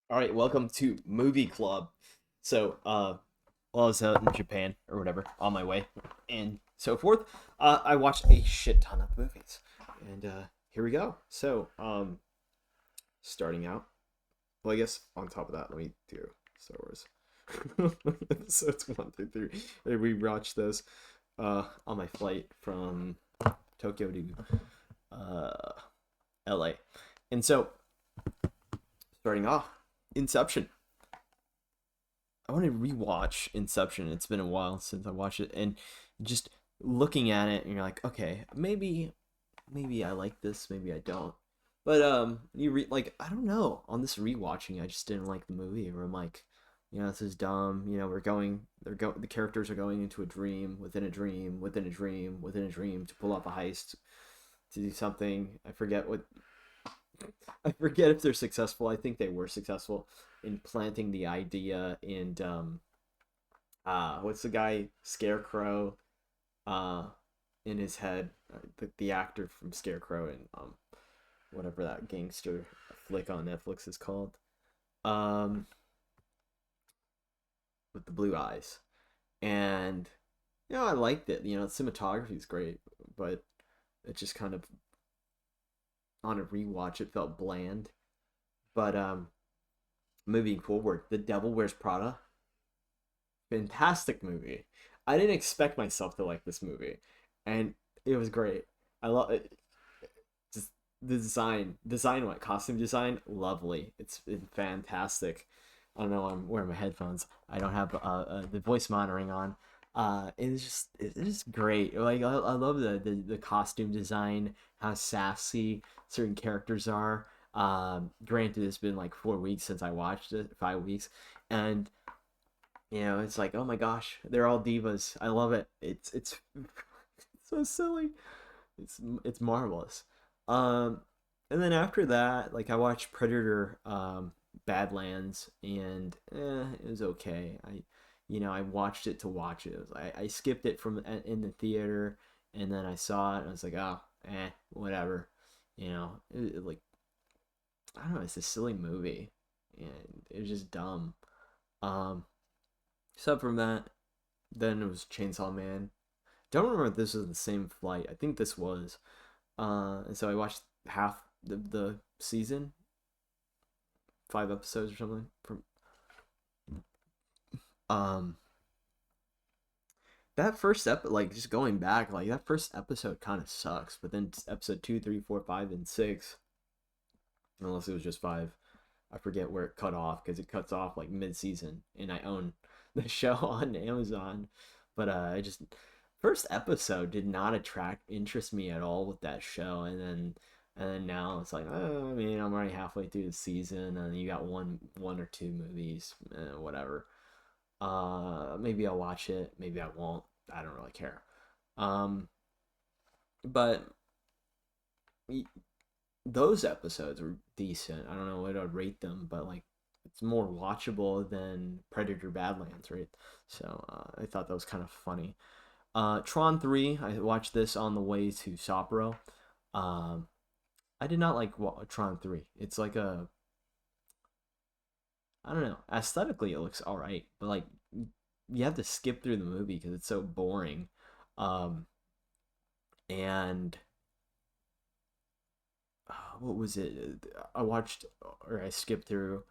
All right, welcome to Movie Club. So, while I was out in Japan or whatever, on my way and so forth, I watched a shit ton of movies, and here we go. So, starting out, well, I guess on top of that, let me do Star Wars episodes 1 through 3. We watched those on my flight from Tokyo to uh, LA, and so starting off, Inception. I want to rewatch Inception. It's been a while since I watched it, and just looking at it, and you're like, okay, maybe I like this, maybe I don't. But I don't know. On this rewatching, I just didn't like the movie. Where I'm like, this is dumb. The characters are going into a dream within a dream within a dream within a dream to pull off a heist to do something. I forget if they're successful. I think they were successful in planting the idea and what's the guy Scarecrow uh in his head, the actor from Scarecrow and whatever that gangster flick on Netflix is called, um with the blue eyes. And I liked it. The cinematography is great, but it just kind of, on a rewatch, it felt bland. But moving forward, The Devil Wears Prada, fantastic movie. I didn't expect myself to like this movie, and it was great. I love it. Just the design, what costume design, lovely. It's been fantastic. I don't know. I'm wearing my headphones. I don't have the voice monitoring on. It's great. Like I love the costume design, how sassy certain characters are. Granted, it's been like 4 weeks since I watched it, 5 weeks, and it's like, oh my gosh, they're all divas. I love it. It's so silly. It's marvelous. Um, and then after that, like I watched Predator, Badlands, and it was okay. I watched it to watch it. I skipped it from in the theater, and then I saw it, and I was like, oh, whatever. Like, I don't know. It's a silly movie, and it was just dumb. Um, Except from that, then it was Chainsaw Man. Don't remember if this was the same flight. I think this was. And so I watched half the season, 5 episodes or something. From um that first like just going back, like that first episode kind of sucks. But then episode 2, 3, 4, 5, and 6, unless it was just 5, I forget where it cut off because it cuts off like mid season, and I own the show on Amazon. But I just first episode did not attract interest me at all with that show, and then now it's like, oh, I mean, I'm already halfway through the season, and you got one or two movies, whatever. Maybe I'll watch it, maybe I won't. I don't really care. Um, but those episodes were decent. I don't know what I'd rate them, but like it's more watchable than Predator Badlands, right? So I thought that was kind of funny. Tron 3, I watched this on the way to Sapporo. Um, I did not like Tron 3. It's like I don't know. Aesthetically, it looks all right, but like you have to skip through the movie because it's so boring. Um, and what was it? I watched, or I skipped through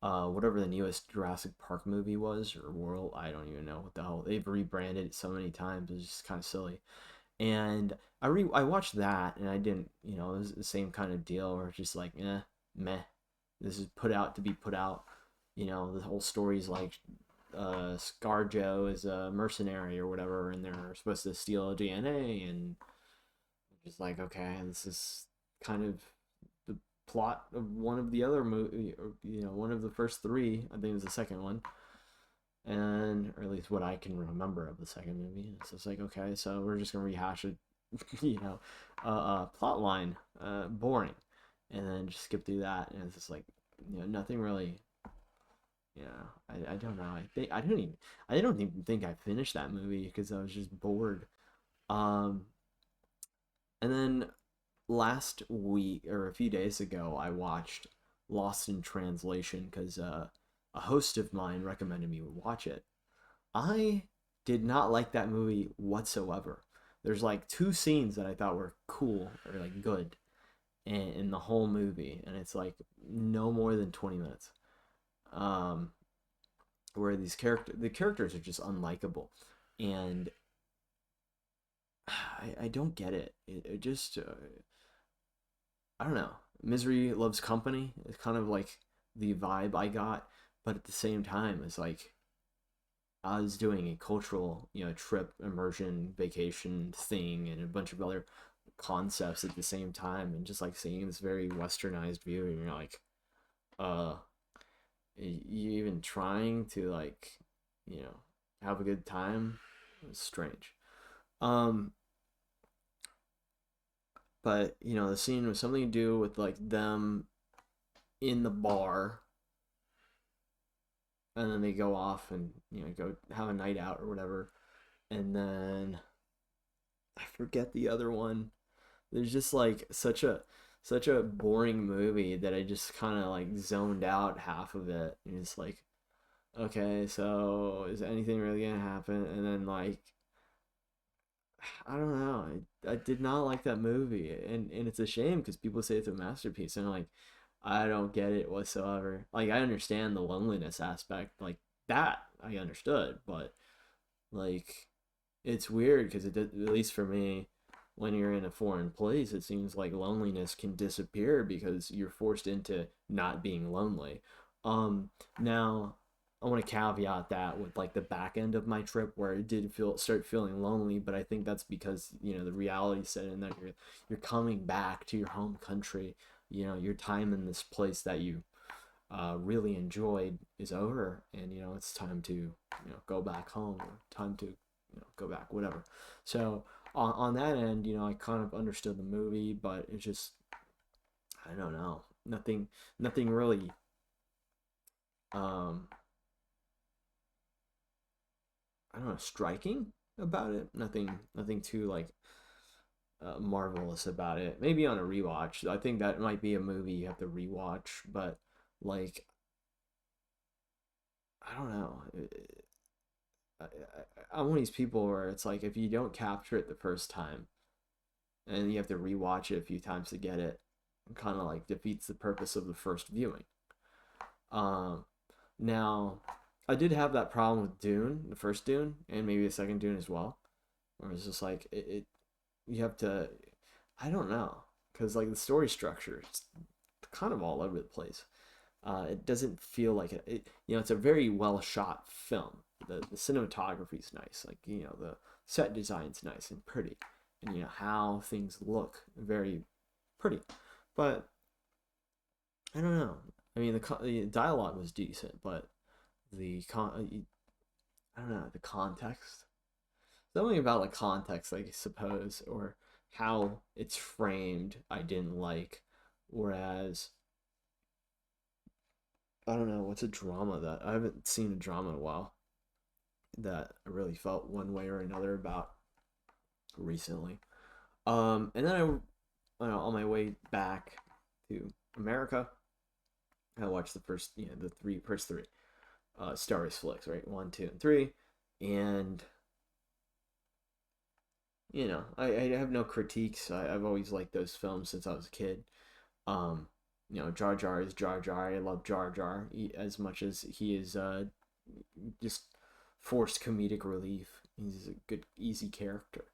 whatever the newest Jurassic Park movie was, or World. I don't even know what the hell. They've rebranded it so many times. It's just kind of silly. And I watched that, and I didn't. It was the same kind of deal where it's just like, meh. This is put out to be put out. The whole story's like ScarJo is a mercenary or whatever, and they're supposed to steal DNA, and just like, okay, this is kind of the plot of one of the other movie, or one of the first three. I think it was the second one, and or at least what I can remember of the second movie. So it's like, okay, so we're just gonna rehash it, plot line, boring, and then just skip through that, and it's just like, nothing really. I don't know. I don't even think I finished that movie because I was just bored. Um, and then last week or a few days ago, I watched lost in translation because a host of mine recommended me watch it. I did not like that movie whatsoever. There's like two scenes that I thought were cool or like good in the whole movie, and it's like no more than 20 minutes. Um, where the characters are just unlikable, and I don't get it. It just I don't know. Misery loves company. It's kind of like the vibe I got, but at the same time, it's like I was doing a cultural, trip, immersion, vacation thing, and a bunch of other concepts at the same time, and just like seeing this very westernized view, and you're like, uh, you even trying to like, you know, have a good time? It's strange. Um, but the scene was something to do with like them in the bar, and then they go off and go have a night out or whatever, and then I forget the other one. There's just like such a boring movie that I just kind of like zoned out half of it. And it's like, okay, so is anything really gonna happen? And then like, I don't know. I did not like that movie, and it's a shame because people say it's a masterpiece, and like, I don't get it whatsoever. Like, I understand the loneliness aspect, like that I understood, but like, it's weird because at least for me, when you're in a foreign place, it seems like loneliness can disappear because you're forced into not being lonely. Now I want to caveat that with like the back end of my trip where it did start feeling lonely, but I think that's because the reality set in that you're coming back to your home country. Your time in this place that you really enjoyed is over, and it's time to go back home, or time to go back, whatever. So on that end, I kind of understood the movie, but it's just, I don't know, nothing really um I don't know, striking about it. Nothing too like marvelous about it. Maybe on a rewatch, I think that might be a movie you have to rewatch, but like, I don't know. I'm one of these people where it's like if you don't capture it the first time and you have to rewatch it a few times to get it, it kind of like defeats the purpose of the first viewing. Um, Now, I did have that problem with Dune, the first Dune, and maybe the second Dune as well, where it's just like you have to, I don't know, because like the story structure is kind of all over the place. It doesn't feel like it's a very well shot film. The cinematography is nice, like the set design's nice and pretty, and how things look very pretty, but I don't know. I mean, the dialogue was decent, but I don't know, the context. Something about like context, I suppose, or how it's framed, I didn't like. Whereas I don't know what's a drama that I haven't seen a drama in a while that I really felt one way or another about recently. And then on my way back to America, I watched the first, the first three Star Wars flicks, right? One, two, and three, and I have no critiques. I've always liked those films since I was a kid. Um, Jar Jar is Jar Jar. I love Jar Jar as much as he is just forced comedic relief. He's a good, easy character.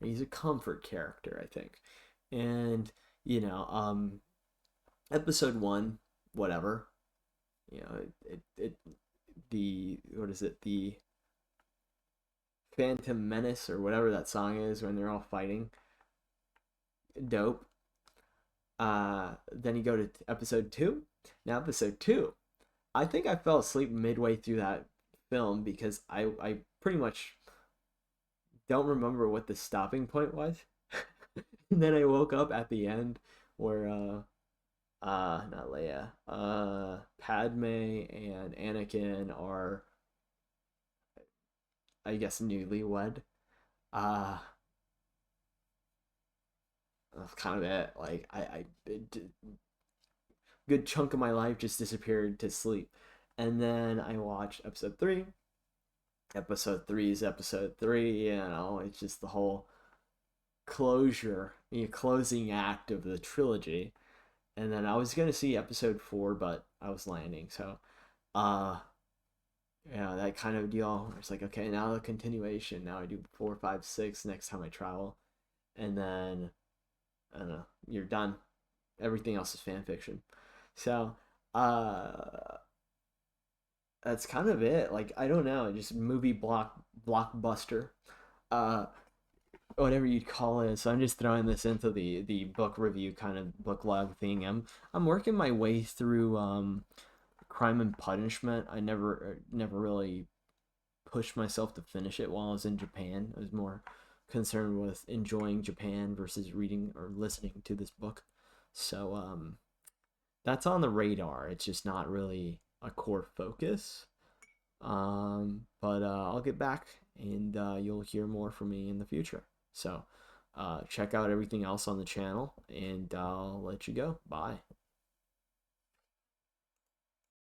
He's a comfort character, I think. And you know, um, episode one, whatever. It the what is it, the Phantom Menace or whatever that song is when they're all fighting. Dope. Then you go to episode two. Now episode two, I think I fell asleep midway through that film because I pretty much don't remember what the stopping point was. And then I woke up at the end where not Leia, Padme and Anakin are, I guess, newlywed. Uh that's kind of it. Like, good chunk of my life just disappeared to sleep. And then I watched episode three. Episode three is episode three. You know, it's just the whole closure, closing act of the trilogy. And then I was gonna see episode four, but I was landing, so uh, yeah, that kind of deal. It's like, okay, now the continuation. Now I do four, five, six next time I travel, and then I don't know, you're done. Everything else is fan fiction. So, uh, that's kind of it. Like, I don't know, just movie blockbuster, uh, whatever you'd call it. So I'm just throwing this into the book review kind of book log thing. I'm working my way through Crime and Punishment. I never really pushed myself to finish it while I was in Japan. I was more concerned with enjoying Japan versus reading or listening to this book. So that's on the radar. It's just not really a core focus. But I'll get back and you'll hear more from me in the future. So check out everything else on the channel and I'll let you go. Bye.